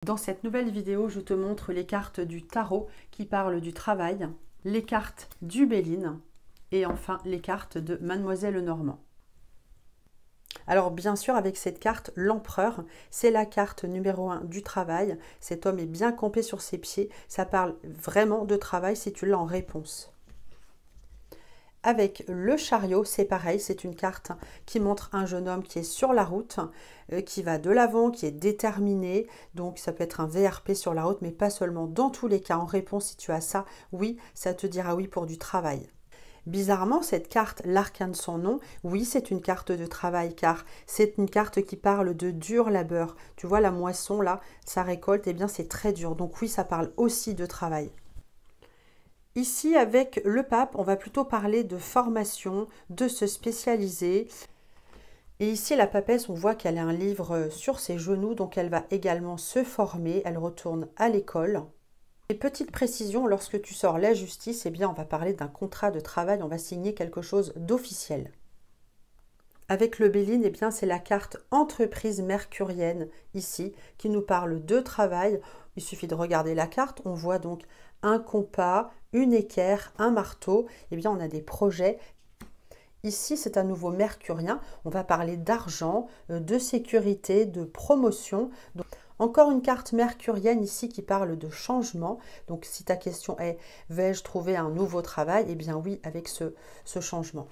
Dans cette nouvelle vidéo, je te montre les cartes du tarot qui parlent du travail, les cartes du Béline et enfin les cartes de Mademoiselle Normand. Alors bien sûr, avec cette carte, l'empereur, c'est la carte numéro 1 du travail. Cet homme est bien campé sur ses pieds. Ça parle vraiment de travail si tu l'as en réponse. Avec le chariot, c'est pareil, c'est une carte qui montre un jeune homme qui est sur la route, qui va de l'avant, qui est déterminé. Donc ça peut être un VRP sur la route, mais pas seulement. Dans tous les cas, en réponse, si tu as ça, oui, ça te dira oui pour du travail. Bizarrement, cette carte, l'arcane sans nom, oui, c'est une carte de travail, car c'est une carte qui parle de dur labeur. Tu vois, la moisson, là, sa récolte, eh bien, c'est très dur. Donc oui, ça parle aussi de travail. Ici, avec le pape, on va plutôt parler de formation, de se spécialiser. Et ici, la papesse, on voit qu'elle a un livre sur ses genoux, donc elle va également se former, elle retourne à l'école. Et petite précision, lorsque tu sors la justice, eh bien, on va parler d'un contrat de travail, on va signer quelque chose d'officiel. Avec le Béline, eh bien, c'est la carte entreprise mercurienne ici qui nous parle de travail. Il suffit de regarder la carte, on voit donc un compas, une équerre, un marteau. Eh bien, on a des projets. Ici, c'est à nouveau mercurien. On va parler d'argent, de sécurité, de promotion. Donc, encore une carte mercurienne ici qui parle de changement. Donc, si ta question est « vais-je trouver un nouveau travail ?» Eh bien oui, avec ce changement.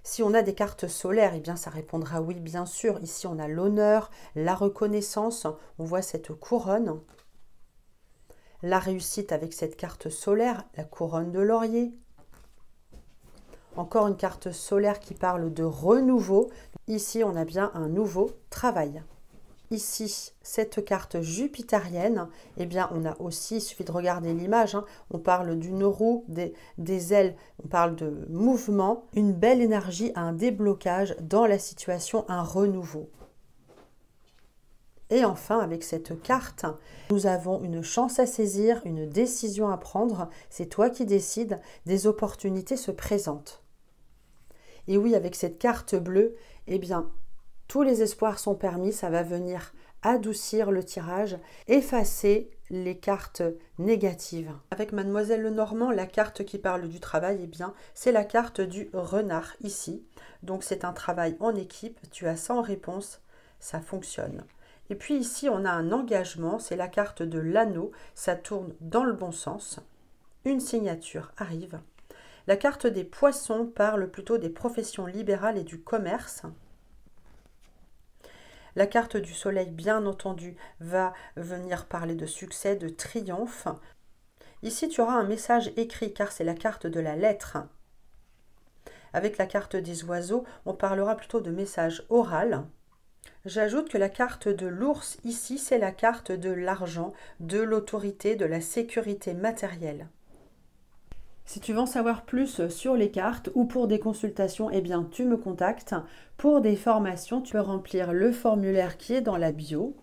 Si on a des cartes solaires, eh bien ça répondra oui, bien sûr. Ici, on a l'honneur, la reconnaissance. On voit cette couronne. La réussite avec cette carte solaire, la couronne de laurier. Encore une carte solaire qui parle de renouveau. Ici, on a bien un nouveau travail. Ici, cette carte jupitérienne, eh bien, on a aussi, il suffit de regarder l'image, hein, on parle d'une roue, des ailes, on parle de mouvement, une belle énergie, un déblocage dans la situation, un renouveau. Et enfin, avec cette carte, nous avons une chance à saisir, une décision à prendre. C'est toi qui décides, des opportunités se présentent. Et oui, avec cette carte bleue, eh bien, tous les espoirs sont permis, ça va venir adoucir le tirage, effacer les cartes négatives. Avec Mademoiselle Lenormand, la carte qui parle du travail, eh bien, c'est la carte du renard ici. Donc c'est un travail en équipe, tu as 100 réponses, ça fonctionne. Et puis ici, on a un engagement, c'est la carte de l'anneau, ça tourne dans le bon sens. Une signature arrive. La carte des poissons parle plutôt des professions libérales et du commerce. La carte du soleil, bien entendu, va venir parler de succès, de triomphe. Ici, tu auras un message écrit, car c'est la carte de la lettre. Avec la carte des oiseaux, on parlera plutôt de message oral. J'ajoute que la carte de l'ours, ici, c'est la carte de l'argent, de l'autorité, de la sécurité matérielle. Si tu veux en savoir plus sur les cartes ou pour des consultations, eh bien tu me contactes. Pour des formations, tu peux remplir le formulaire qui est dans la bio.